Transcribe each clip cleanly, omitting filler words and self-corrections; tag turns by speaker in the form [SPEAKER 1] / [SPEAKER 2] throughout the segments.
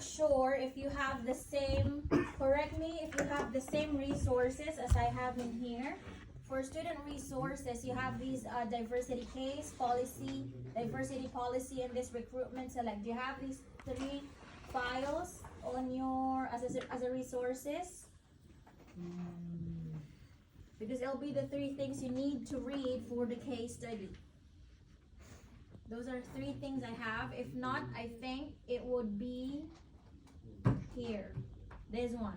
[SPEAKER 1] Sure if you have the same, correct me if you have the same resources as I have in here. For student resources, you have these diversity case policy, diversity policy, and this recruitment select. Do you have these three files on your as a resources? Because it'll be the three things you need to read for the case study. Those are three things I have. If not, I think it would be here. This one.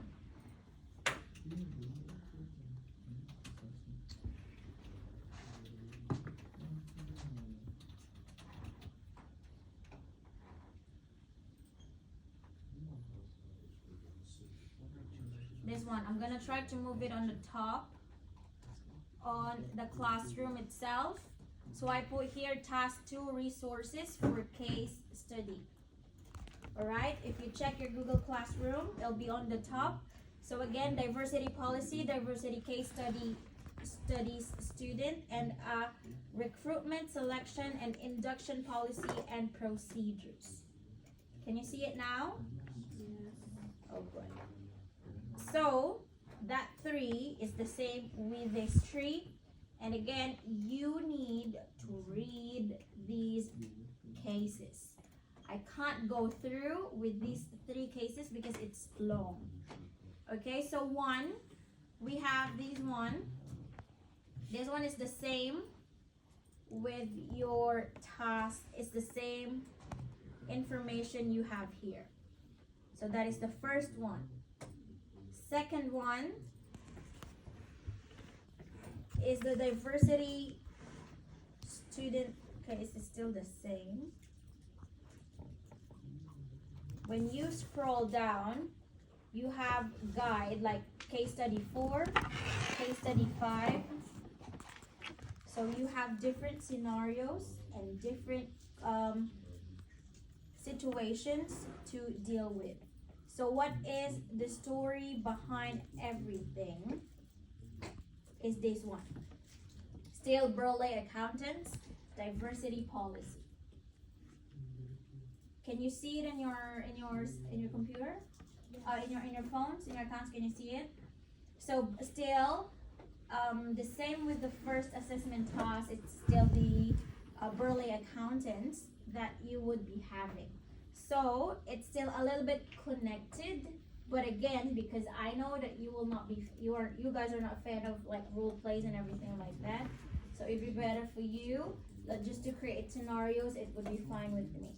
[SPEAKER 1] This one. I'm gonna try to move it on the top on the classroom itself. So I put here task 2 resources for case study. Alright, if you check your Google Classroom, it'll be on the top. So again, diversity policy, diversity case studies student, and recruitment, selection, and induction policy and procedures. Can you see it now?
[SPEAKER 2] Yes.
[SPEAKER 1] Oh, good. So that 3 is the same with this 3. And again, you need to read these cases. I can't go through with these 3 cases because it's long. Okay, so 1, we have these one. This one is the same with your task. It's the same information you have here. So that is the first one. Second one is the diversity student case is still the same. When you scroll down, you have guide like case study 4, case study 5. So you have different scenarios and different situations to deal with. So what is the story behind everything? Is this one. Still Burleigh Accountants, diversity policy. Can you see it in your computer? In your phones, in your accounts, can you see it? So still the same with the first assessment task, it's still the Burleigh Accountants that you would be having. So it's still a little bit connected. But again, because I know that you will not be, you guys are not a fan of like role plays and everything like that. So it'd be better for you just to create scenarios. It would be fine with me.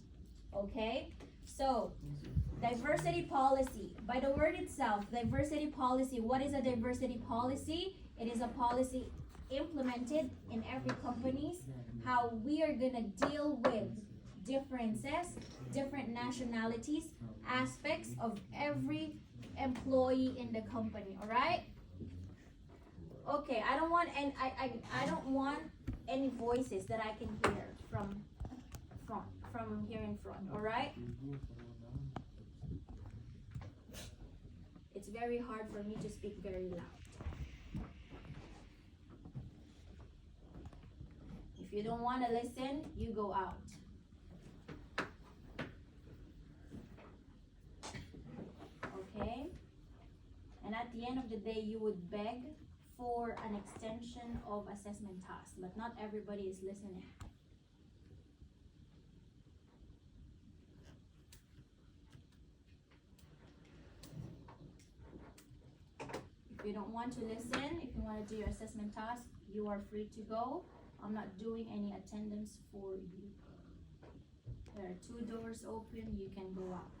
[SPEAKER 1] Okay. So diversity policy. By the word itself, diversity policy. What is a diversity policy? It is a policy implemented in every companies. How we are gonna deal with differences, different nationalities, aspects of every employee in the company. All right. Okay. I don't want I don't want any voices that I can hear from here in front. All right. It's very hard for me to speak very loud. If you don't want to listen, you go out. Okay? And at the end of the day, you would beg for an extension of assessment tasks, but not everybody is listening. If you don't want to listen, if you want to do your assessment task, you are free to go. I'm not doing any attendance for you. There are 2 doors open, you can go out.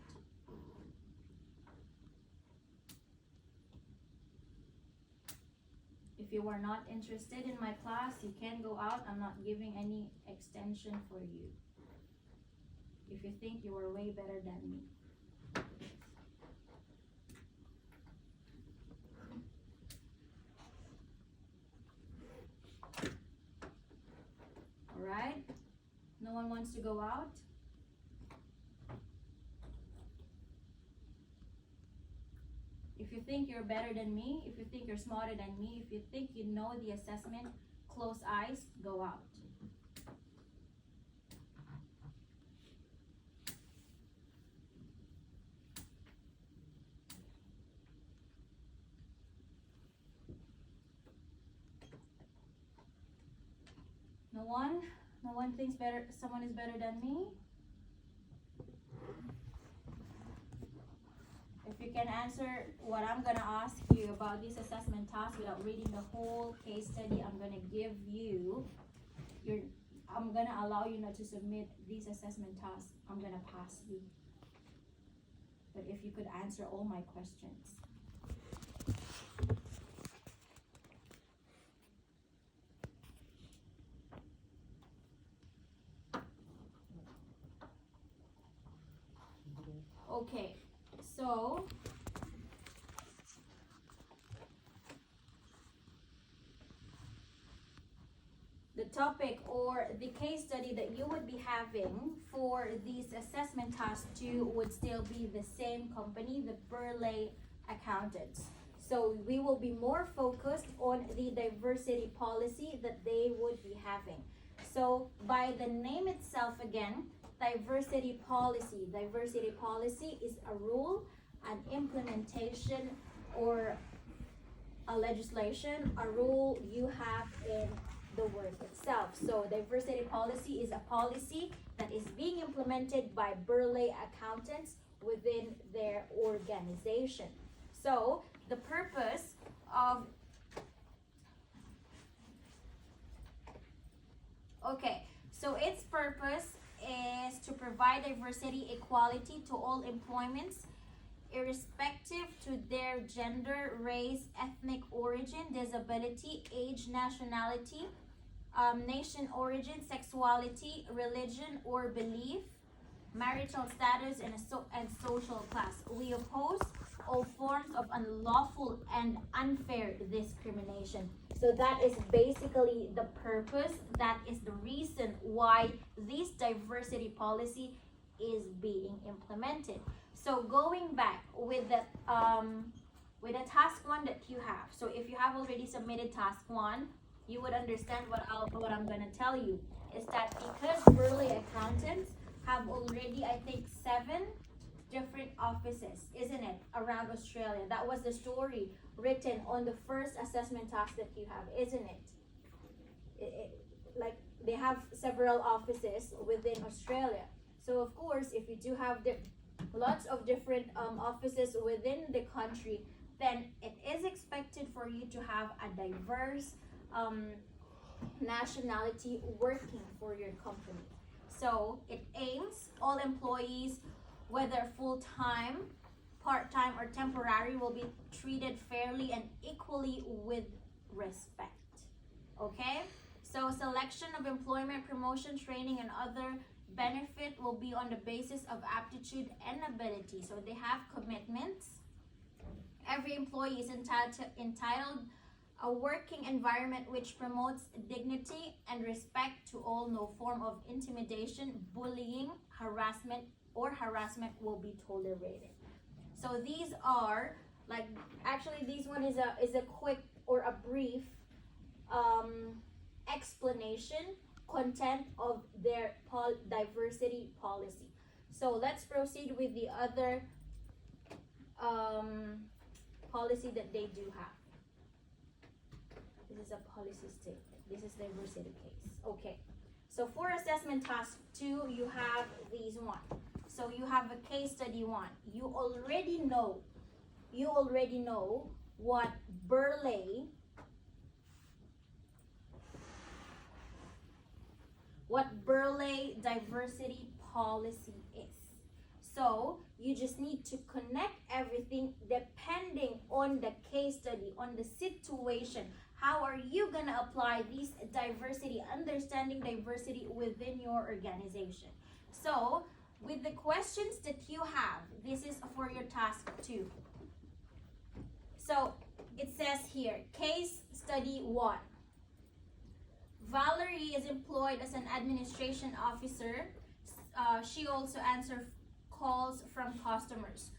[SPEAKER 1] If you are not interested in my class, you can go out. I'm not giving any extension for you. If you think you are way better than me. Alright? No one wants to go out? If you think you're better than me, if you think you're smarter than me, if you think you know the assessment, close eyes, go out. No one? No one thinks better, someone is better than me? If you can answer what I'm gonna ask you about this assessment task without reading the whole case study, I'm gonna give you I'm gonna allow you not to submit these assessment tasks. I'm gonna pass you. But if you could answer all my questions. Okay, so the topic or the case study that you would be having for these assessment tasks 2 would still be the same company, the Burleigh Accountants. So we will be more focused on the diversity policy that they would be having. So by the name itself again, diversity policy. Diversity policy is a rule, an implementation, or a legislation, a rule you have in the work itself. So diversity policy is a policy that is being implemented by Burleigh Accountants within their organization. So the purpose of its purpose is to provide diversity equality to all employments, irrespective to their gender, race, ethnic origin, disability, age, nationality, nation origin, sexuality, religion or belief, marital status, and social class. We oppose all forms of unlawful and unfair discrimination. So that is basically the purpose. That is the reason why this diversity policy is being implemented. So going back with the task 1 that you have. So if you have already submitted task 1, you would understand what I'm going to tell you is that because Burleigh Accountants have already, I think, 7 different offices, isn't it, around Australia. That was the story written on the first assessment task that you have, isn't it? Like they have several offices within Australia. So of course, if you do have lots of different offices within the country, then it is expected for you to have a diverse nationality working for your company. So it aims all employees, whether full-time, part-time, or temporary, will be treated fairly and equally with respect. Okay? So selection of employment, promotion, training, and other benefit will be on the basis of aptitude and ability. So they have commitments. Every employee is entitled a working environment which promotes dignity and respect to all. No form of intimidation, bullying, harassment will be tolerated. So these are actually this one is a quick or a brief explanation, content of their diversity policy. So let's proceed with the other policy that they do have. This is a policy statement. This is diversity case. Okay. So for assessment task 2, you have these 1. So you have a case study 1. You already know what Burleigh diversity policy is. So you just need to connect everything depending on the case study, on the situation. How are you going to apply this diversity, understanding diversity within your organization? So with the questions that you have, this is for your task 2. So it says here, case study 1. Valerie is employed as an administration officer. She also answers calls from customers.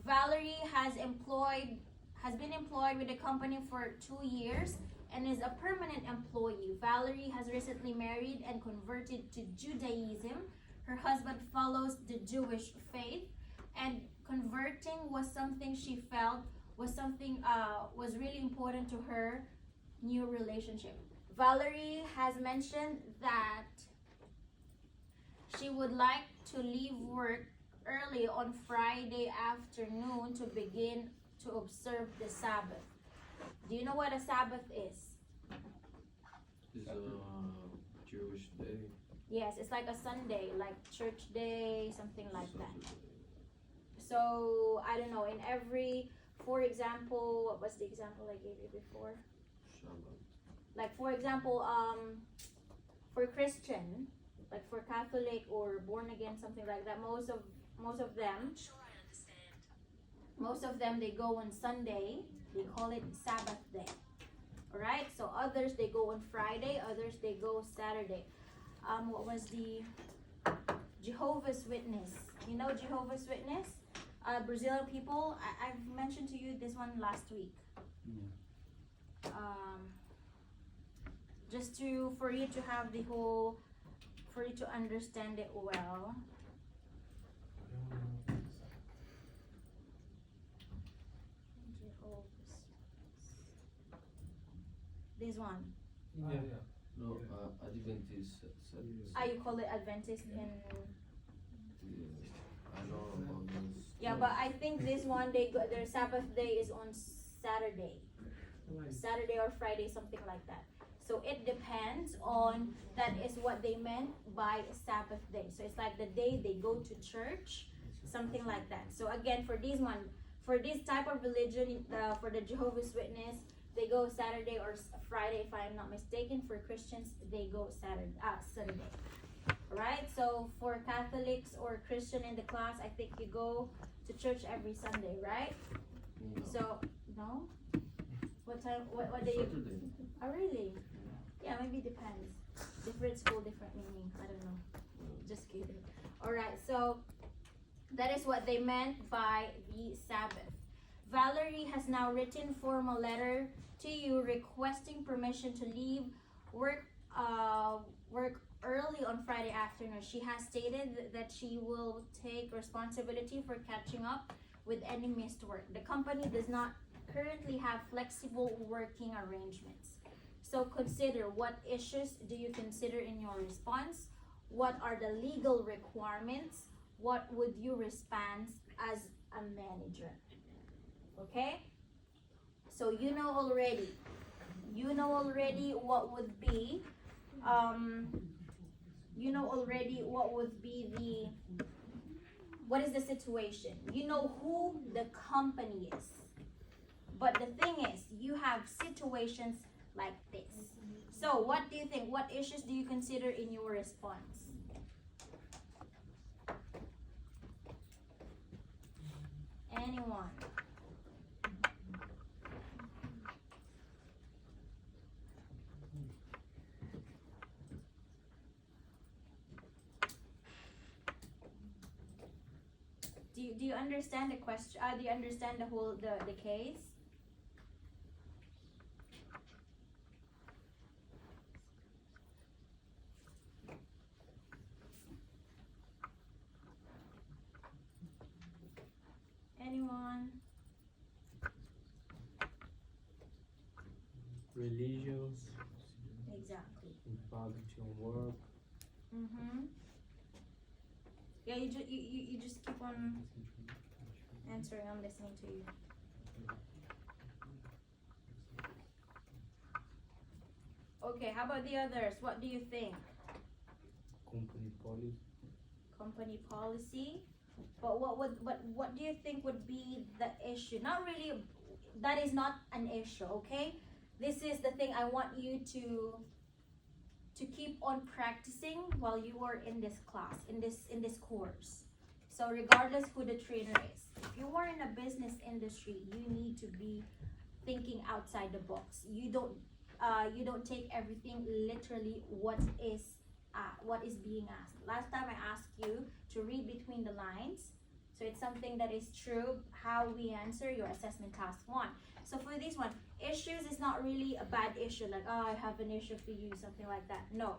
[SPEAKER 1] Valerie has been employed with the company for 2 years and is a permanent employee. Valerie has recently married and converted to Judaism. Her husband follows the Jewish faith, and converting was something she felt was really important to her new relationship. Valerie has mentioned that she would like to leave work early on Friday afternoon to begin to observe the Sabbath. Do you know what a Sabbath is?
[SPEAKER 2] It's a Jewish day.
[SPEAKER 1] Yes, it's like a Sunday, like church day, something like that. So I don't know, in every, for example, what was the example I gave you before?
[SPEAKER 2] Shabbat.
[SPEAKER 1] Like for example, for Christian, like for Catholic or born again, something like that, most of them they go on Sunday, they call it Sabbath day. Alright, so others they go on Friday, others they go Saturday. What was the Jehovah's Witness? You know Jehovah's Witness? Brazilian people, I've mentioned to you this one last week. Just for you to have the whole, for you to understand it well. Jehovah's. This one.
[SPEAKER 3] Yeah.
[SPEAKER 2] No, Adventist said.
[SPEAKER 1] You call it Adventist in.
[SPEAKER 2] I know about this.
[SPEAKER 1] Yeah, but I think this one their Sabbath day is on Saturday. Saturday or Friday, something like that. So it depends on, that is what they meant by Sabbath day. So it's like the day they go to church, something like that. So again, for this one, for this type of religion, for the Jehovah's Witness, they go Saturday or Friday, if I'm not mistaken. For Christians, they go Sunday. Right? So for Catholics or Christian in the class, I think you go to church every Sunday, right?
[SPEAKER 2] No.
[SPEAKER 1] So no. What time? What day?
[SPEAKER 2] Saturday.
[SPEAKER 1] Oh really? Yeah, maybe depends. Different school, different meaning. I don't know. Just kidding. Alright, so that is what they meant by the Sabbath. Valerie has now written formal letter to you requesting permission to leave work early on Friday afternoon. She has stated that she will take responsibility for catching up with any missed work. The company does not currently have flexible working arrangements. So consider, what issues do you consider in your response? What are the legal requirements? What would you respond as a manager? Okay? So you know already what would be what is the situation. You know who the company is. But the thing is, you have situations like this. So what do you think? What issues do you consider in your response? Anyone? Do you understand the question? Do you understand the whole the case? Anyone?
[SPEAKER 3] Religions,
[SPEAKER 1] Exactly.
[SPEAKER 3] impact on work.
[SPEAKER 1] Mm-hmm. Yeah, you just keep on answering. I'm listening to you. Okay, how about the others? What do you think?
[SPEAKER 3] Company policy.
[SPEAKER 1] Company policy. But what do you think would be the issue? Not really, that is not an issue, okay? This is the thing I want you to keep on practicing while you are in this class, in this course. So regardless who the trainer is, if you are in a business industry, you need to be thinking outside the box. You don't take everything literally what is being asked. Last time I asked you to read between the lines, so it's something that is true how we answer your assessment task 1. So for this one, issues is not really a bad issue, like, oh, I have an issue for you, something like that. No,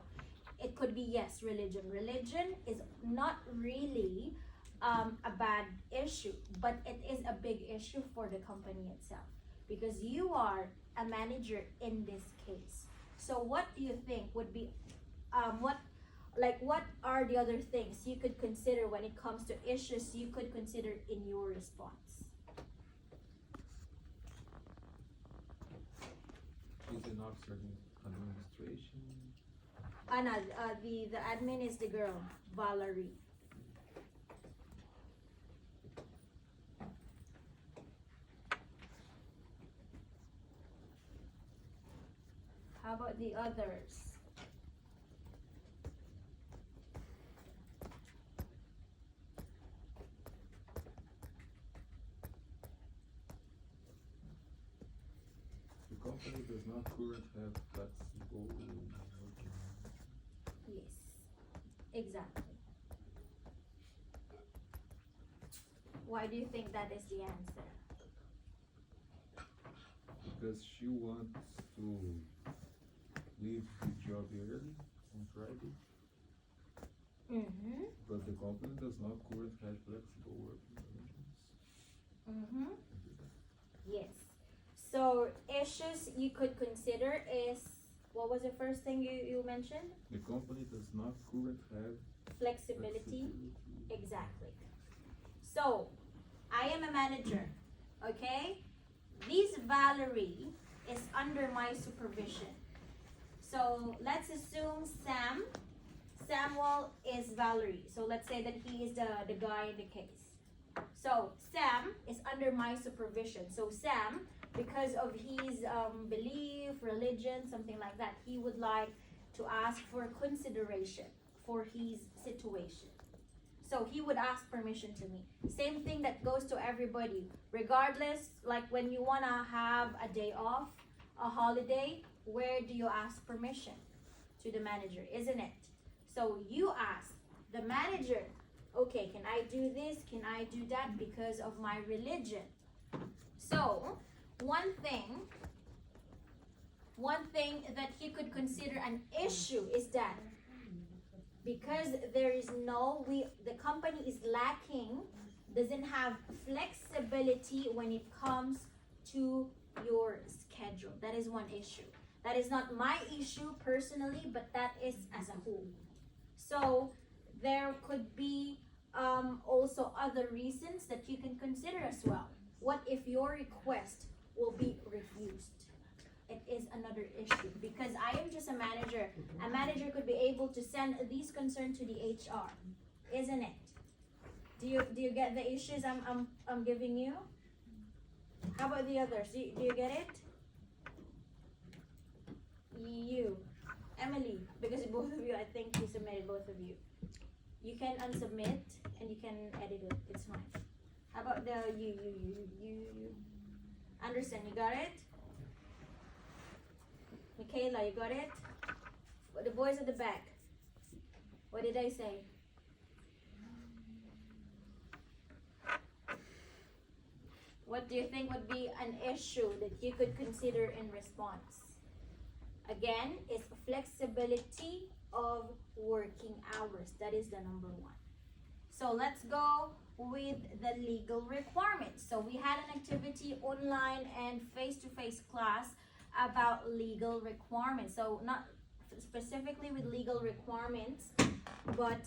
[SPEAKER 1] it could be, yes, religion. Religion is not really a bad issue, but it is a big issue for the company itself, because you are a manager in this case. So what do you think would be, what are the other things you could consider when it comes to issues you could consider in your response?
[SPEAKER 4] Is an officer in administration?
[SPEAKER 1] Anna, the admin is the girl, Valerie. How about the others?
[SPEAKER 4] The company does not currently have flexible working.
[SPEAKER 1] Yes, exactly. Why do you think that is the answer?
[SPEAKER 4] Because she wants to leave the job early on Friday,
[SPEAKER 1] Mm-hmm.
[SPEAKER 4] but the company does not currently have flexible working arrangements.
[SPEAKER 1] Mm-hmm. Yes. So issues you could consider is, what was the first thing you mentioned?
[SPEAKER 4] The company does not currently have
[SPEAKER 1] Flexibility.
[SPEAKER 4] flexibility.
[SPEAKER 1] Exactly. So I am a manager, okay? This Valerie is under my supervision. So let's assume Samuel is Valerie. So let's say that he is the guy in the case. So Sam is under my supervision. So Sam, because of his belief, religion, something like that, he would like to ask for consideration for his situation. So he would ask permission to me. Same thing that goes to everybody. Regardless, like when you want to have a day off, a holiday, where do you ask permission? To the manager, isn't it? So you ask the manager, okay, can I do this? Can I do that because of my religion? So one thing that he could consider an issue is that because there is the company is lacking, doesn't have flexibility when it comes to your schedule. That is one issue. That is not my issue personally, but that is as a whole. So there could be also other reasons that you can consider as well. What if your request will be refused? It is another issue because I am just a manager. A manager could be able to send these concerns to the HR, isn't it? Do you get the issues I'm giving you? How about the others? Do you get it? You, Emily, because both of you, I think you submitted both of you. You can unsubmit and you can edit it. It's fine. How about the you? Anderson, you got it? Michaela, you got it? The boys at the back. What did I say? What do you think would be an issue that you could consider in response? Again, it's flexibility of working hours. That is the number one. So let's go with the legal requirements. So we had an activity online and face-to-face class about legal requirements. So not specifically with legal requirements, but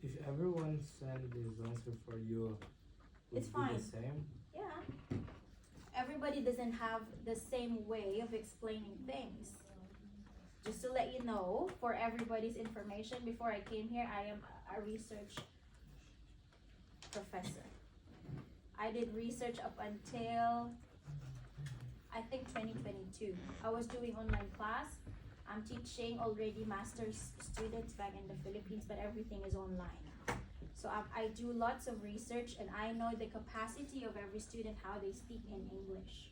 [SPEAKER 3] If everyone send this answer for you, would
[SPEAKER 1] It's
[SPEAKER 3] be
[SPEAKER 1] fine.
[SPEAKER 3] the same?
[SPEAKER 1] yeah, everybody doesn't have the same way of explaining things. Just to let you know, for everybody's information, before I came here, I am a research professor. I did research up until I think 2022. I was doing online class. I'm teaching already master's students back in the Philippines, but everything is online. So I do lots of research and I know the capacity of every student, how they speak in English.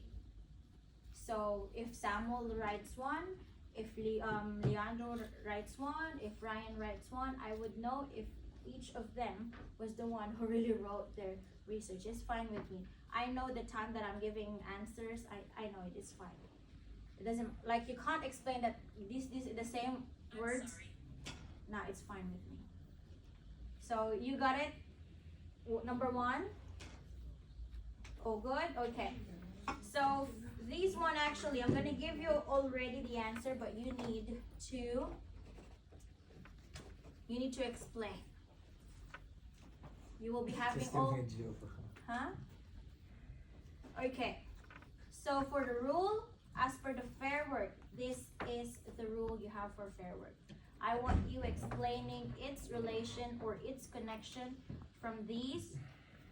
[SPEAKER 1] So if Samuel writes one, if Leandro writes one, if Ryan writes one, I would know if each of them was the one who really wrote their research. It's fine with me. I know the time that I'm giving answers. I know it is fine. It doesn't, like, you can't explain that these the same words. Nah, it's fine with me. So you got it? Number one? Oh, good? Okay. So These one actually, I'm gonna give you already the answer, but you need to explain. You will be having
[SPEAKER 3] Just a
[SPEAKER 1] all,
[SPEAKER 3] video.
[SPEAKER 1] huh? Okay. So for the rule, as per the fair work, this is the rule you have for fair work. I want you explaining its relation or its connection from these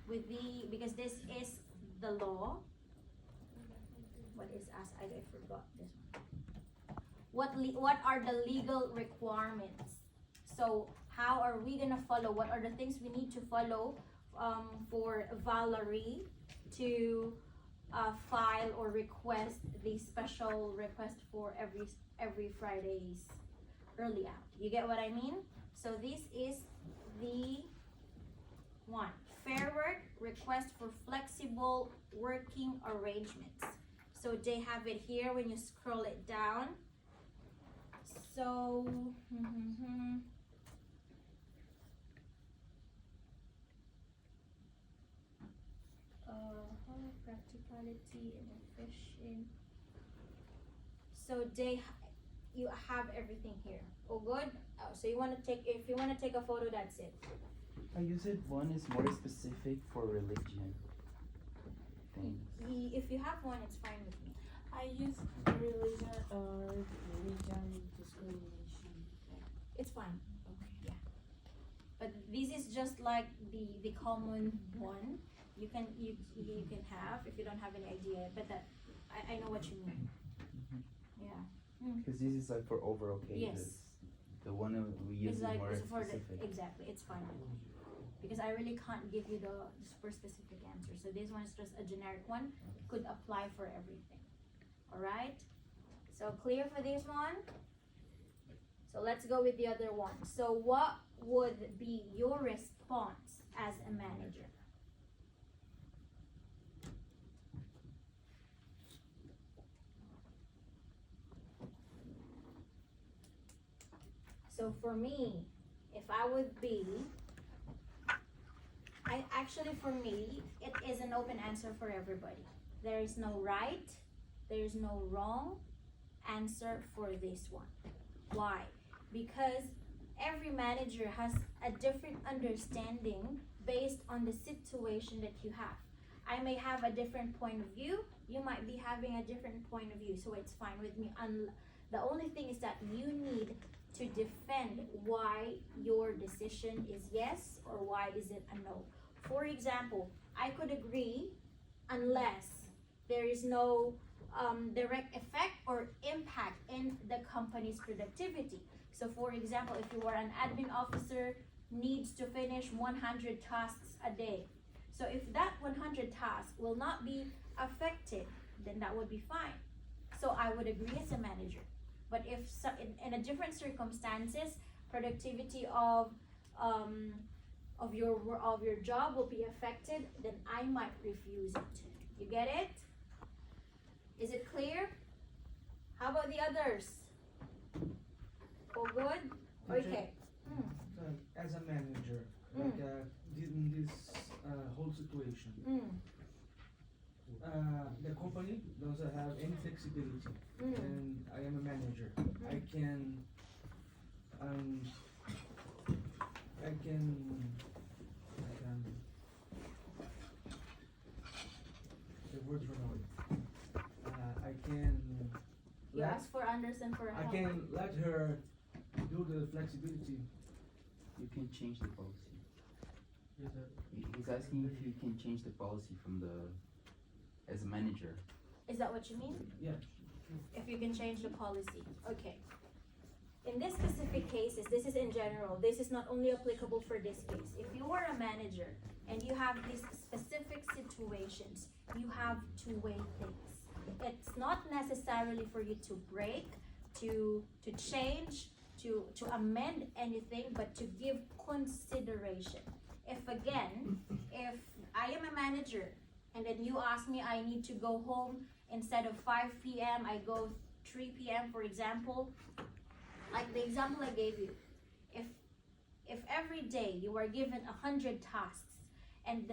[SPEAKER 1] with the, because this is the law. What is as I forgot this one. What are the legal requirements? So how are we gonna follow? What are the things we need to follow for Valerie to file or request the special request for every Friday's early out? You get what I mean? So this is the one. Fair work request for flexible working arrangements. So they have it here when you scroll it down. So practicality and efficient. So you have everything here. Oh, good. Oh, so you want to take, if you want to take a photo, that's it.
[SPEAKER 5] You said one is more specific for religion things.
[SPEAKER 1] If you have one, it's fine with me.
[SPEAKER 6] I use religion discrimination.
[SPEAKER 1] It's fine.
[SPEAKER 6] Okay.
[SPEAKER 1] But this is just like the common one. You can have if you don't have any idea. But that I know what you mean. Yeah.
[SPEAKER 5] Because this is like for overall cases.
[SPEAKER 1] Yes.
[SPEAKER 5] The one that we use
[SPEAKER 1] It's
[SPEAKER 5] is
[SPEAKER 1] like
[SPEAKER 5] more
[SPEAKER 1] it's for
[SPEAKER 5] specific.
[SPEAKER 1] exactly. It's fine with me. Because I really can't give you the super specific answer. So this one is just a generic one. Could apply for everything. Alright? So clear for this one? So let's go with the other one. So what would be your response as a manager? So for me, if I would be, for me, it is an open answer for everybody. There is no right, there is no wrong answer for this one. Why? Because every manager has a different understanding based on the situation that you have. I may have a different point of view, you might be having a different point of view, so it's fine with me. The only thing is that you need to defend why your decision is yes or why is it a no. For example, I could agree unless there is no direct effect or impact in the company's productivity. So for example, if you are an admin officer, needs to finish 100 tasks a day. So if that 100 tasks will not be affected, then that would be fine. So I would agree as a manager. But if in a different circumstances, productivity of your job will be affected, then I might refuse it. You get it? Is it clear? How about the others? All good? Okay.
[SPEAKER 7] As a manager, in this whole situation, the company doesn't have any flexibility, and I am a manager. I can the words were not. I can.
[SPEAKER 1] You ask for Anderson for
[SPEAKER 7] I
[SPEAKER 1] help.
[SPEAKER 7] can let her do the flexibility.
[SPEAKER 5] You can change the policy. He's asking if you can change the policy from as a manager.
[SPEAKER 1] Is that what you mean?
[SPEAKER 7] Yeah.
[SPEAKER 1] If you can change the policy. Okay. In this specific cases, this is in general, this is not only applicable for this case. If you are a manager and you have these specific situations, you have to weigh things. It's not necessarily for you to break, to change, to amend anything, but to give consideration. If I am a manager and then you ask me I need to go home instead of 5 p.m., I go 3 p.m. for example, like the example I gave you, if every day you are given 100 tasks and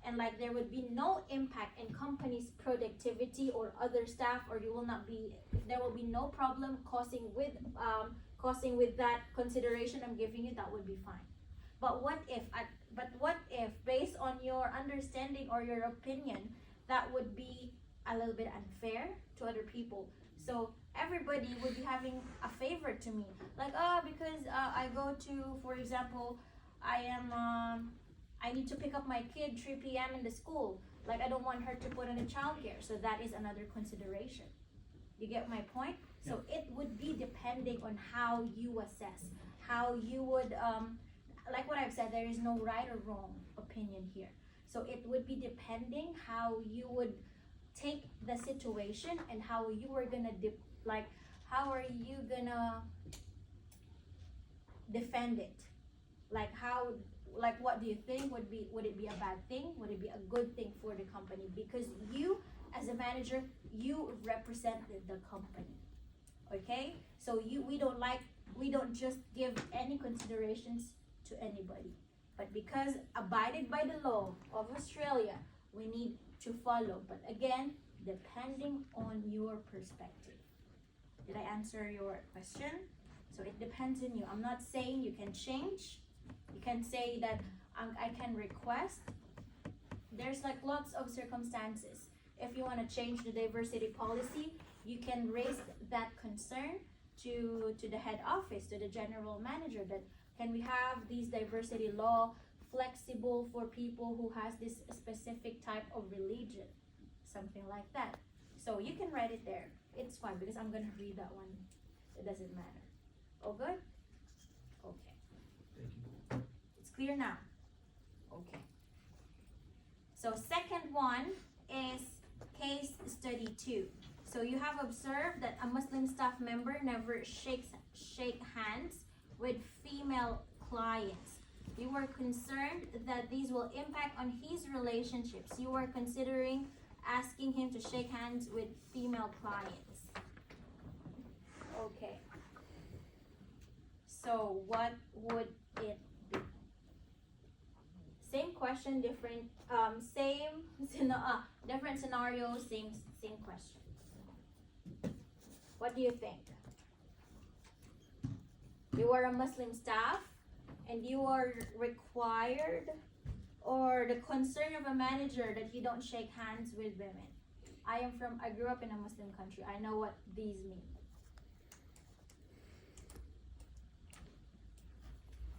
[SPEAKER 1] and like there would be no impact in company's productivity or other staff, or you will not be, there will be no problem causing with that consideration I'm giving you, that would be fine. But what if based on your understanding or your opinion, that would be a little bit unfair to other people? So everybody would be having a favor to me, like, because I go to, for example, I need to pick up my kid 3 p.m. in the school. Like, I don't want her to put in a childcare. So that is another consideration. You get my point? So it would be depending on how you assess, how you would, like what I've said, there is no right or wrong opinion here. So it would be depending how you would take the situation and how you are gonna, how are you gonna defend it? Like what do you think would it be a bad thing? Would it be a good thing for the company? Because you, as a manager, you represented the company, okay? So we don't just give any considerations to anybody. But because abided by the law of Australia, we need to follow. But again, depending on your perspective. Did I answer your question? So it depends on you. I'm not saying you can change. You can say that I can request. There's like lots of circumstances. If you want to change the diversity policy, you can raise that concern to the head office, to the general manager, that can we have these diversity law flexible for people who has this specific type of religion, something like that. So you can write it there. It's fine because I'm gonna read that one. It doesn't matter. All good? Okay.
[SPEAKER 7] Thank you.
[SPEAKER 1] It's clear now. Okay. So second one is case study 2. So you have observed that a Muslim staff member never shake hands with female clients. You were concerned that these will impact on his relationships. You were considering asking him to shake hands with female clients. Okay. So what would it be? Same question, different different scenario, same question. What do you think? You are a Muslim staff and you are required, or the concern of a manager that you don't shake hands with women. I grew up in a Muslim country. I know what these mean.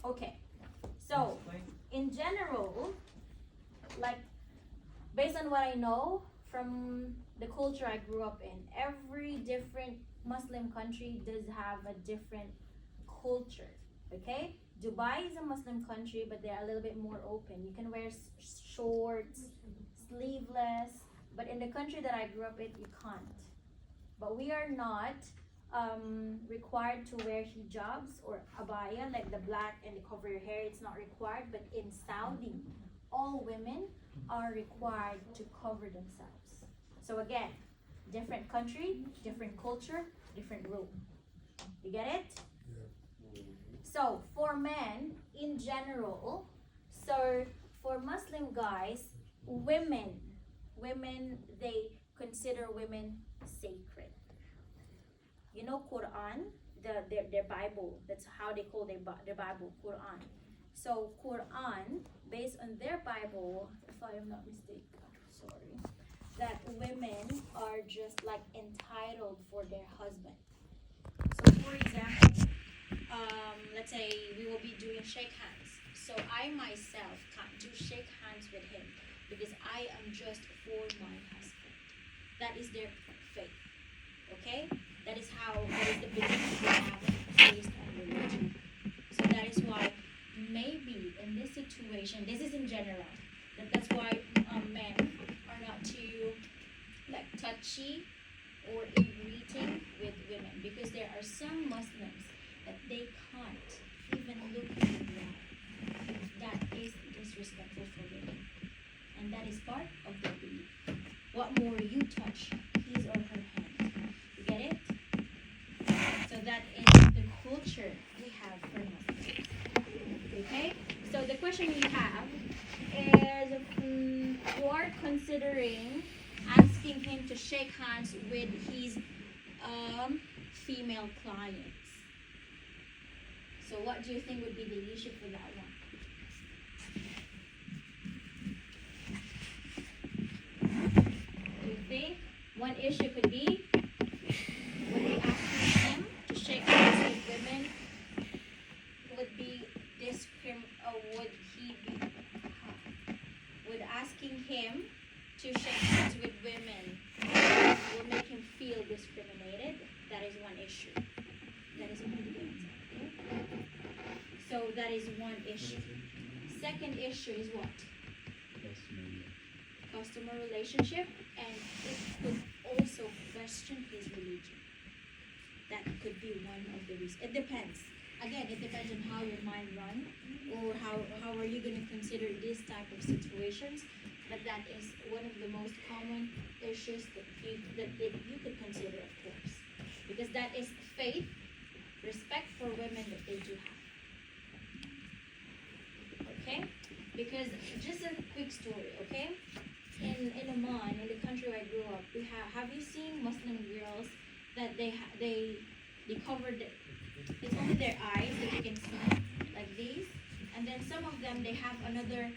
[SPEAKER 1] Okay, so in general, like based on what I know from the culture I grew up in, every different Muslim country does have a different culture, okay? Dubai is a Muslim country, but they're a little bit more open. You can wear shorts, sleeveless, but in the country that I grew up in, you can't. But we are not required to wear hijabs or abaya, like the black and the cover your hair. It's not required, but in Saudi, all women are required to cover themselves. So again, different country, different culture, different rule. You get it? So for men in general, so for Muslim guys, women, they consider women sacred. You know Quran, their Bible, that's how they call their Bible, Quran. So Quran, based on their Bible, if I am not mistaken, sorry, that women are just like entitled for their husband. So for example, let's say we will be doing shake hands. So I myself can't do shake hands with him because I am just for my husband. That is their faith. Okay? That is the belief they have based on religion. So that is why maybe in this situation, this is in general, that's why men are not too like touchy or in greeting with women, because there are some Muslims that they can't even look at the ground. That is disrespectful for women, and that is part of their belief. What more you touch his or her hand? You get it? So that is the culture we have for Muslims. Okay? So the question we have is, considering asking him to shake hands with his female clients. So what do you think would be the issue for that one? Do you think one issue could be, would be asking him to shake hands with women would be would he be would asking him to shake hands with women will make him feel discriminated? That is one issue. That is one issue. Okay? So that is one issue. Second issue is what? Customer relationship, and it could also question his religion. That could be one of the reasons. It depends. Again, it depends on how your mind runs, or how are you going to consider this type of situations. But that is one of the most common issues that you could consider, of course, because that is faith, respect for women that they do have. Okay, because just a quick story. Okay, in Oman, in the country where I grew up, we have you seen Muslim girls that they covered? It's only their eyes that you can see, like these, and then some of them they have another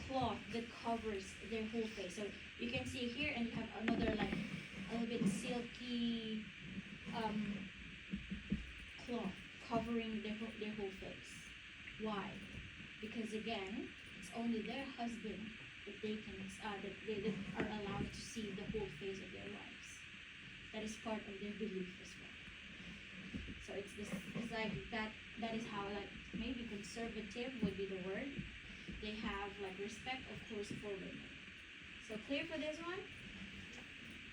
[SPEAKER 1] cloth that covers their whole face. So you can see here, and you have another like a little bit silky cloth covering their whole face. Why? Because again, it's only their husband that they can that are allowed to see the whole face of their wives. That is part of their belief as well. So it's like that is how, like, maybe conservative would be the word. They have like respect, of course, for women. So clear for this one?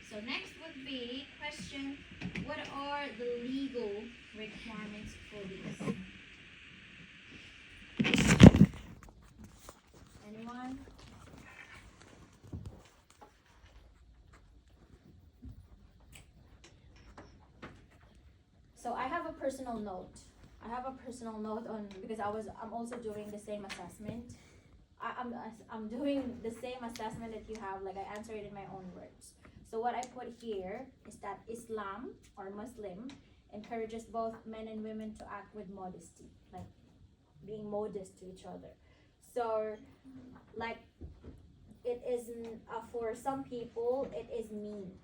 [SPEAKER 1] So next would be question, what are the legal requirements for this? Anyone? So I have a personal note. On, because I'm also doing the same assessment. I'm doing the same assessment that you have, like I answer it in my own words. So what I put here is that Islam or Muslim encourages both men and women to act with modesty, like being modest to each other. So like it is for some people it is mean.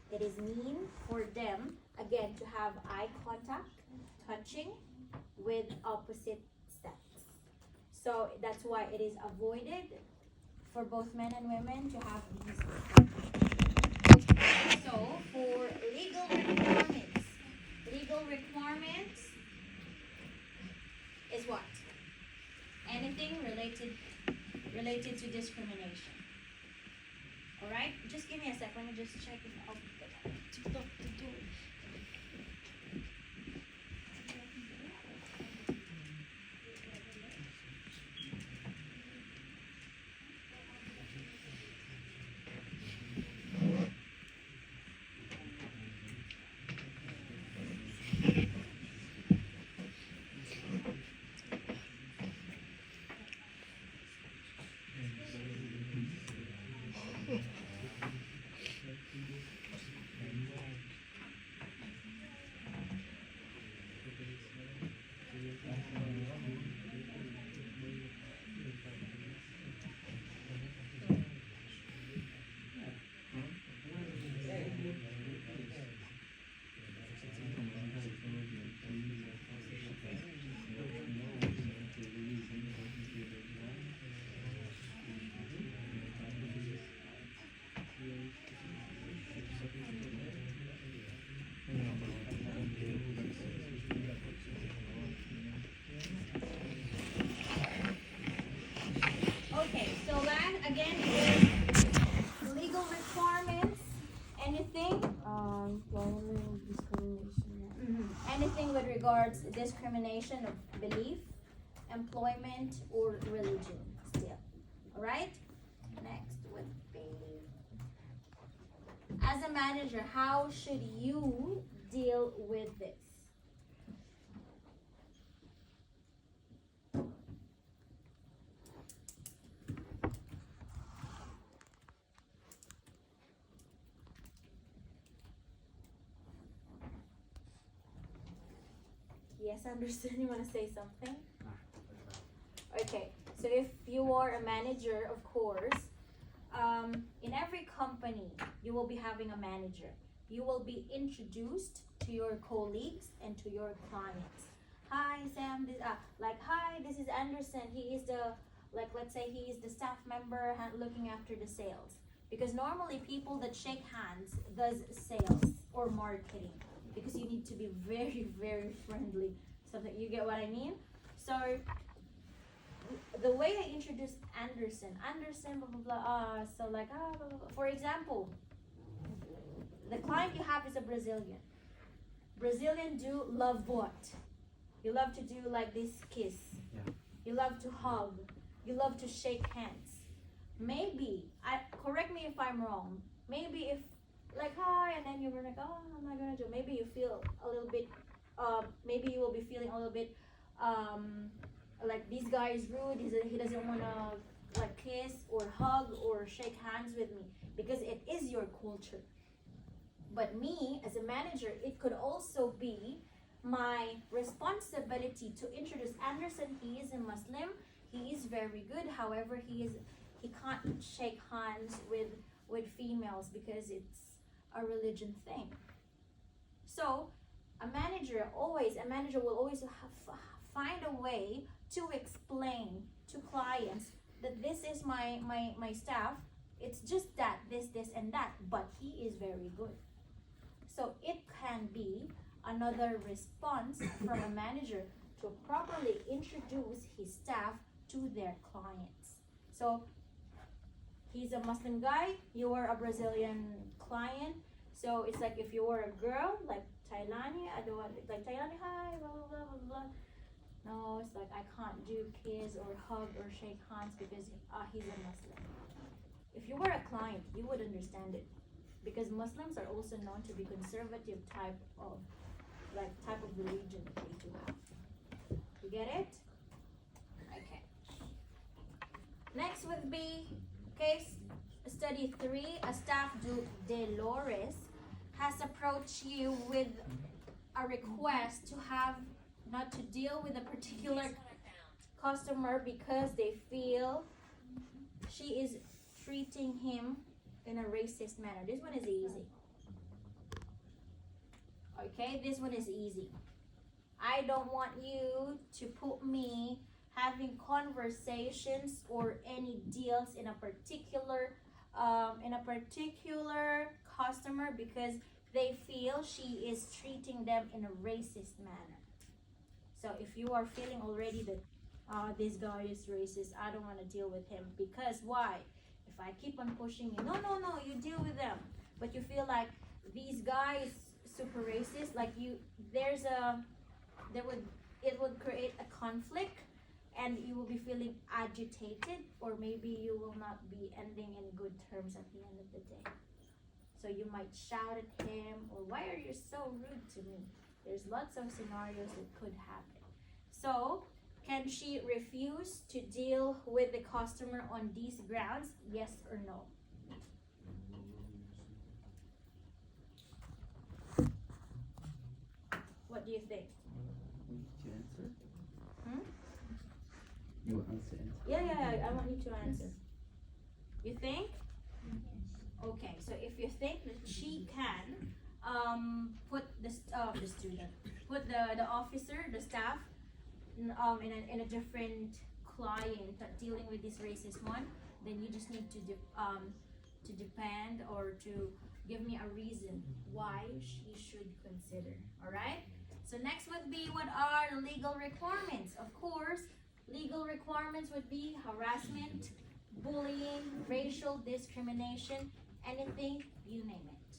[SPEAKER 1] It is mean for them, again, to have eye contact, touching with opposite sex. So that's why it is avoided for both men and women to have these. So for legal requirements is what? Anything related to discrimination. All right, just give me a sec. Let me just check if I'll to lock the door. Okay, so that again is legal requirements. Anything? Anything with regards to discrimination of belief, employment, or religion still. Alright? Next would be, as a manager, how should you deal with this? Yes, Anderson, you want to say something? Okay, so if you are a manager, of course, in every company, you will be having a manager. You will be introduced to your colleagues and to your clients. Hi, Sam. Hi, this is Anderson. He is the, let's say he is the staff member looking after the sales. Because normally people that shake hands does sales or marketing. Because you need to be very, very friendly. Something, you get what I mean? So the way I introduce Anderson, blah blah blah. Blah, blah, blah. For example, the client you have is a Brazilian. Brazilian do love what? You love to do like this kiss.
[SPEAKER 5] Yeah.
[SPEAKER 1] You love to hug. You love to shake hands. Maybe, correct me if I'm wrong. Maybe if hi, and then you're like, oh, what am I gonna do? Maybe you feel a little bit. Maybe you will be feeling a little bit. Like this guy is rude. He doesn't wanna kiss or hug or shake hands with me because it is your culture. But me as a manager, it could also be my responsibility to introduce Anderson. He is a Muslim. He is very good. However, he can't shake hands with females because it's a religion thing. So a manager will always find a way to explain to clients that this is my staff. It's just that this and that, but he is very good. So it can be another response from a manager to properly introduce his staff to their clients. So he's a Muslim guy, you are a Brazilian client. So it's like if you were a girl, like Tailani, I don't want Tailani, hi, blah blah blah blah blah. No, it's like I can't do kiss or hug or shake hands because he's a Muslim. If you were a client, you would understand it. Because Muslims are also known to be conservative type of religion that they do have. You get it? Okay. Next would be case study 3. A staff Dolores has approached you with a request to not to deal with a particular customer because they feel she is treating him in a racist manner. This one is easy. Okay, this one is easy. I don't want you to put me having conversations or any deals in a particular customer because they feel she is treating them in a racist manner. So if you are feeling already that this guy is racist, I don't want to deal with him because why? If I keep on pushing you, no, you deal with them, but you feel like these guys super racist, it would create a conflict, and you will be feeling agitated, or maybe you will not be ending in good terms at the end of the day. So you might shout at him, or why are you so rude to me? There's lots of scenarios that could happen. So can she refuse to deal with the customer on these grounds? Yes or no? What do you think?
[SPEAKER 5] We need to answer.
[SPEAKER 1] Hmm?
[SPEAKER 5] You want us to answer?
[SPEAKER 1] Yeah, I want you to answer. You think? Okay, so if you think that she can put the student, put the officer, the staff in a different client that dealing with this racist one, then you just need to depend or to give me a reason why she should consider. All right. So next would be, what are the legal requirements? Of course, legal requirements would be harassment, bullying, racial discrimination, anything, you name it.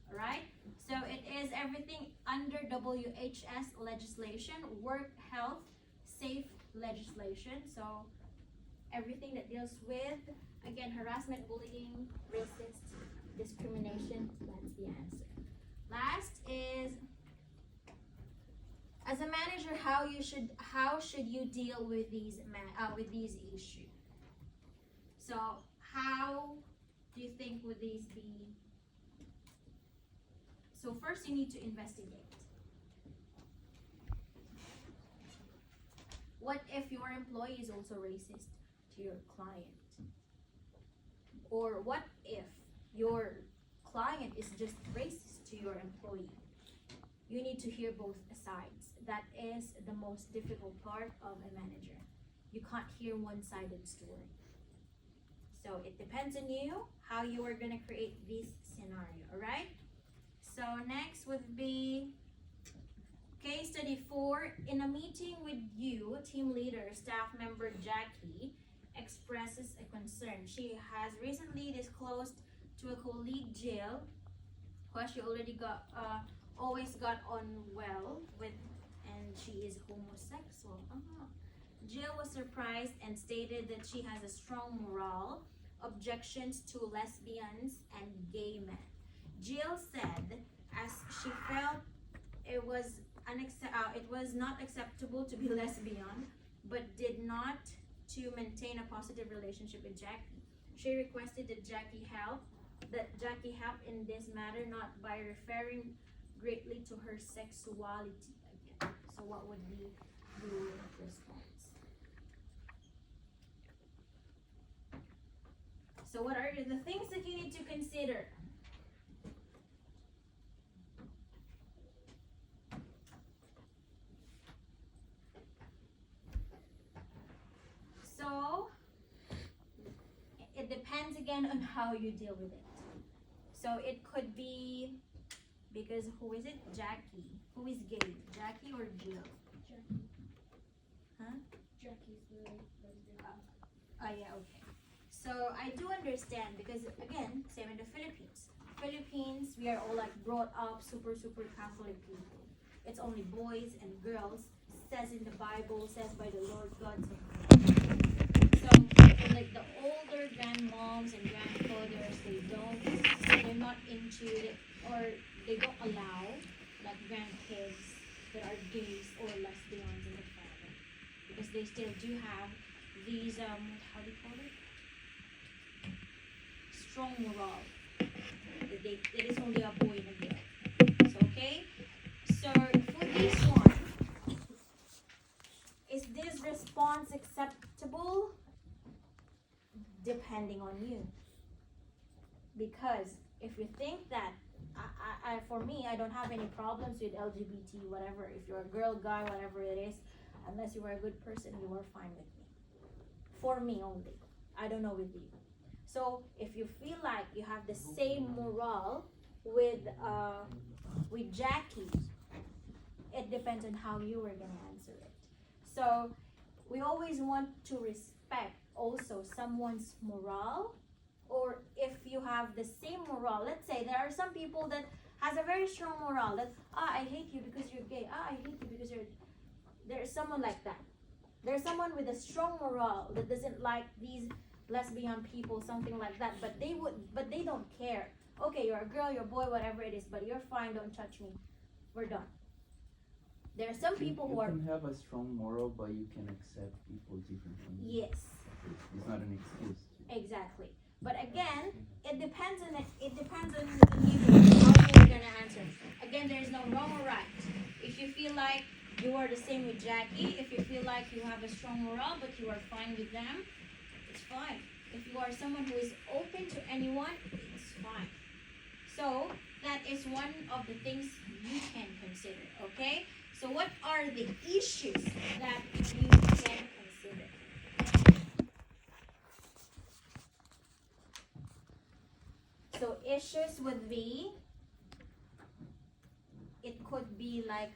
[SPEAKER 1] All right. So it is everything under WHS legislation, work health safe legislation. So everything that deals with, again, harassment, bullying, racist discrimination, that's the answer. Last is, as a manager, how should you deal with these issues? So how do you think would these be? So first you need to investigate. What if your employee is also racist to your client? Or what if your client is just racist to your employee? You need to hear both sides. That is the most difficult part of a manager. You can't hear one-sided story. So it depends on you how you are gonna create this scenario, alright? So next would be case study 4. In a meeting with you, team leader, staff member Jackie expresses a concern. She has recently disclosed to a colleague, Jill, who she always got on well with, and she is homosexual. Jill was surprised and stated that she has a strong moral objections to lesbians and gay men. Jill said as she felt it was not acceptable to be lesbian, but did not to maintain a positive relationship with Jackie. She requested that Jackie help in this matter, not by referring greatly to her sexuality again. So what would be your response? So what are the things that you need to consider? So it depends again on how you deal with it. So it could be because who is it? Jackie. Who is gay? Jackie or Jill?
[SPEAKER 6] Jackie.
[SPEAKER 1] Huh?
[SPEAKER 6] Jackie's the lesbian.
[SPEAKER 1] Oh yeah, okay. So I do understand because again, same in the Philippines. Philippines, we are all like brought up super Catholic people. It's only boys and girls, says in the Bible, says by the Lord God. So like the older grandmoms and grandfathers, they're not into it, or they don't allow like grandkids that are gays or lesbians in the family because they still do have these how do you call it? Strong moral. It is only a boy and a girl. So okay. So for this one, is this response acceptable? Depending on you. Because if you think that for me, I don't have any problems with LGBT, whatever. If you're a girl, guy, whatever it is, unless you are a good person, you are fine with me. For me only. I don't know with you. So if you feel like you have the same moral with Jackie, it depends on how you are gonna answer it. So we always want to respect also someone's moral, or if you have the same moral. Let's say there are some people that has a very strong moral that I hate you because you're gay. I hate you because there's someone like that. There's someone with a strong moral that doesn't like these lesbian people, something like that, but they don't care. Okay, you're a girl, you're a boy, whatever it is, but you're fine, don't touch me. We're done. There are some people who are.
[SPEAKER 5] You can have a strong moral, but you can accept people differently.
[SPEAKER 1] Yes.
[SPEAKER 5] It's not an excuse.
[SPEAKER 1] Exactly. But again, it depends on you how you're gonna answer. Again, there is no wrong or right. If you feel like you are the same with Jackie, if you feel like you have a strong moral but you are fine with them, it's fine. If you are someone who is open to anyone, it's fine. So that is one of the things you can consider, okay? So what are the issues that you can consider? So issues would be, it could be like,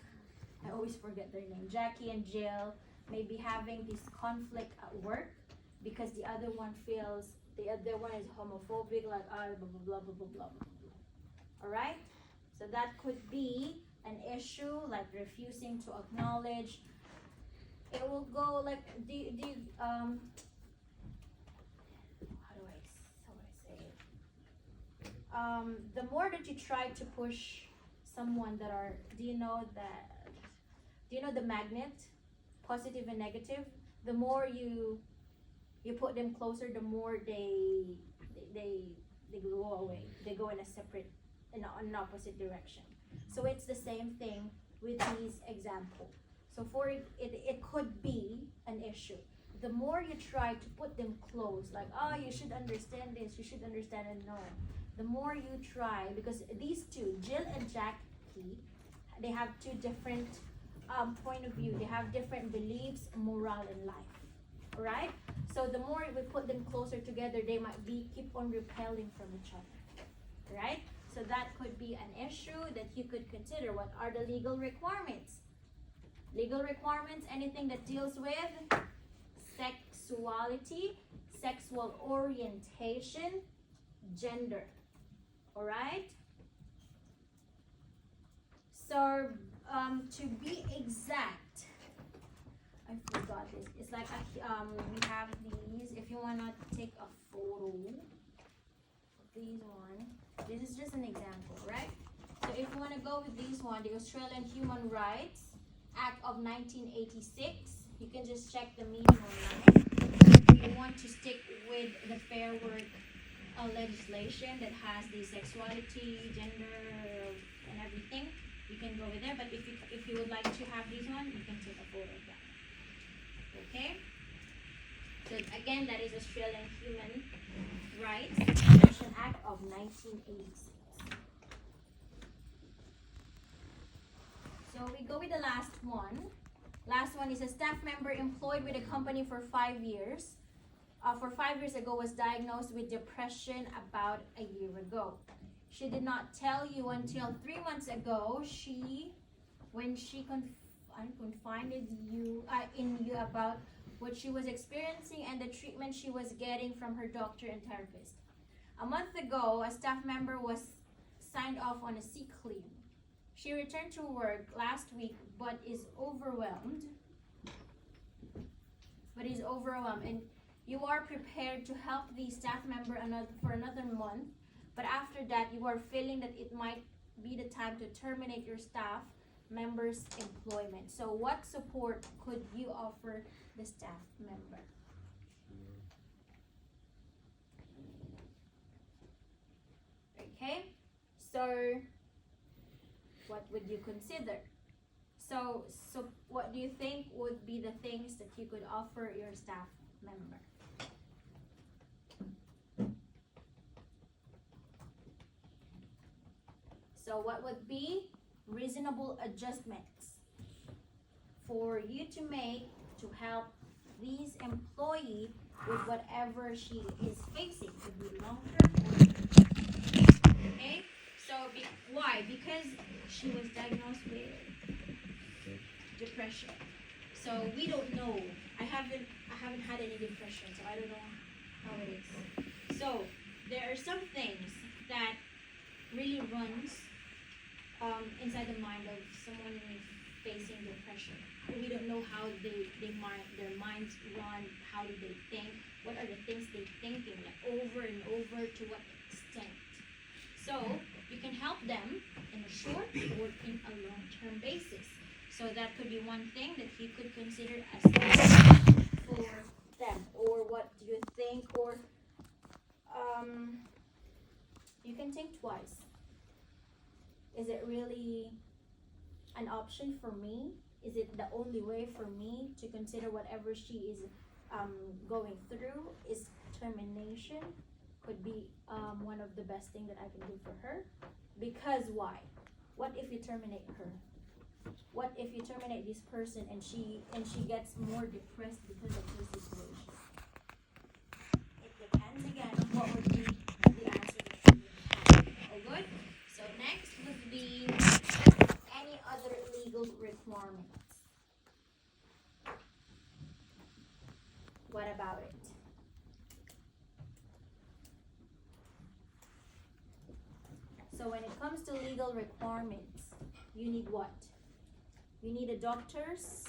[SPEAKER 1] I always forget their name, Jackie and Jill maybe having this conflict at work because the other one is homophobic, like blah blah blah blah blah blah blah. Alright? So that could be an issue, like refusing to acknowledge. It will go like how do I say it? The more that you try to push someone that are, do you know the magnet, positive and negative? The more you put them closer, the more they go away. They go in an opposite direction. So it's the same thing with these example. So it could be an issue. The more you try to put them close, like, oh, you should understand this, you should understand it, no. The more you try, because these two, Jill and Jackie, they have two different point of view. They have different beliefs, morale in life. Alright? So the more we put them closer together, they might keep on repelling from each other. Right? So that could be an issue that you could consider. What are the legal requirements? Legal requirements, anything that deals with sexuality, sexual orientation, gender. Alright? So, to be exact, I forgot this. It's like we have these. If you wanna take a photo of these one, this is just an example, right? So if you wanna go with this one, the Australian Human Rights Act of 1986, you can just check the meaning online. If you want to stick with the Fair Work legislation that has the sexuality, gender, and everything, you can go with there. But if you would like to have this one, you can take a photo of that. Okay? So again, that is Australian Human Rights Protection Act of 1986. So we go with the last one. Last one is a staff member employed with a company for 5 years. For 5 years ago was diagnosed with depression about a year ago. She did not tell you until 3 months ago when she confided in you about what she was experiencing and the treatment she was getting from her doctor and therapist. A month ago, a staff member was signed off on a sick leave. She returned to work last week but is overwhelmed. And you are prepared to help the staff member for another month, but after that you are feeling that it might be the time to terminate your staff member's employment. So what support could you offer the staff member? Okay, so what would you consider? So what do you think would be the things that you could offer your staff member? So what would be reasonable adjustments for you to make to help this employee with whatever she is facing? Could be long-term or short-term. Okay? So why? Because she was diagnosed with depression. So we don't know. I haven't had any depression, so I don't know how it is. So there are some things that really runs inside the mind of someone facing depression. We don't know how their minds run, how do they think, what are the things they're thinking, like over and over, to what extent. So you can help them in a short or in a long-term basis. So that could be one thing that you could consider as for them. Or what do you think? Or you can think twice. Is it really an option for me? Is it the only way for me to consider whatever she is going through? Is termination could be one of the best thing that I can do for her? Because why? What if you terminate her? What if you terminate this person and she gets more depressed because of this situation? It depends again on what would be the answer that you would have. All good? So next would be any other legal requirements. What about it? So when it comes to legal requirements, you need what? You need a doctor's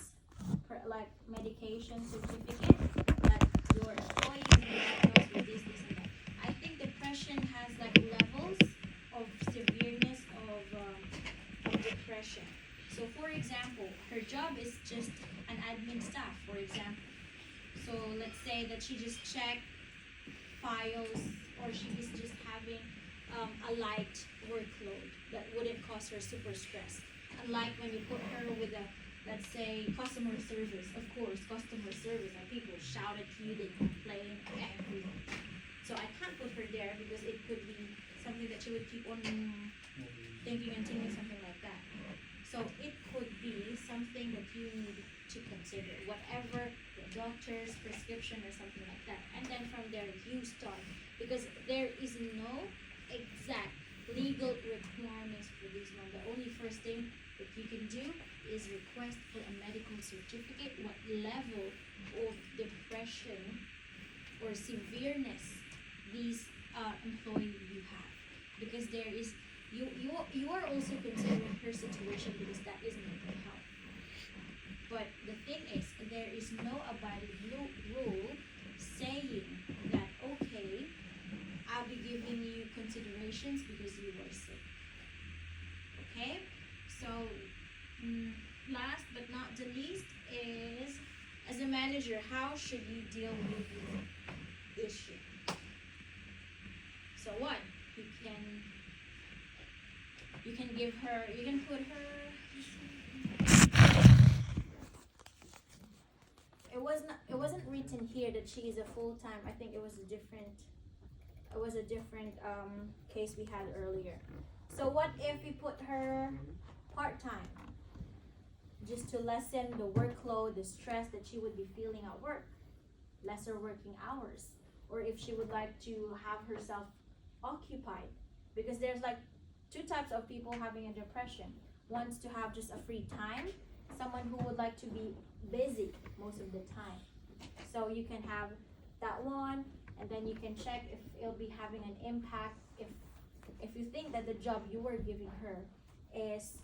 [SPEAKER 1] like medication certificate that your employee is diagnosed with this and that. I think depression has like levels of severeness of depression. So for example, her job is just an admin staff, for example. So let's say that she just checked files, or she is just having a light workload that wouldn't cause her super stress. Unlike when you put her with a let's say customer service. Of course, customer service, and people shout at you, they complain, everything. So I can't put her there because it could be something that she would keep on thinking and thinking, something like that. So it could be something that you need to consider, whatever the doctor's prescription or something like that. And then from there you start, because there is no exact legal requirements for this one. The only first thing that you can do is request for a medical certificate, what level of depression or severeness these employee you have, because there is you are also considering her situation, because that is mental health. But the thing is, there is no abiding rule saying that, okay, I'll be giving you considerations because you were sick. Okay, so last but not the least is, as a manager, how should you deal with the issue? So what? You can give her, you can put her, it wasn't written here that she is a full-time. I think it was a different case we had earlier. So what if we put her part-time, just to lessen the workload, the stress that she would be feeling at work, lesser working hours? Or if she would like to have herself occupied, because there's like two types of people having a depression. Wants to have just a free time, someone who would like to be busy most of the time. So you can have that one, and then you can check if it'll be having an impact. If you think that the job you were giving her is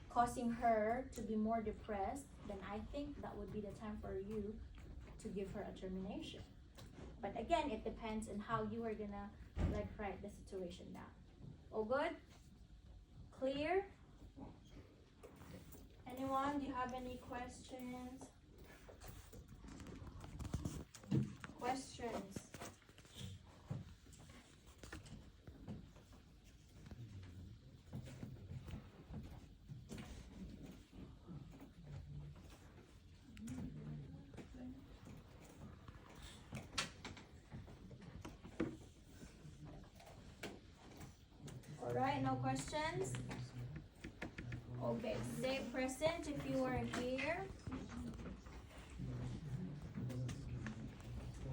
[SPEAKER 1] causing her to be more depressed, then I think that would be the time for you to give her a termination. But again, it depends on how you are gonna write the situation down. All good? Clear? Anyone? Do you have any questions? Questions? Alright, no questions? Okay, stay present if you are here.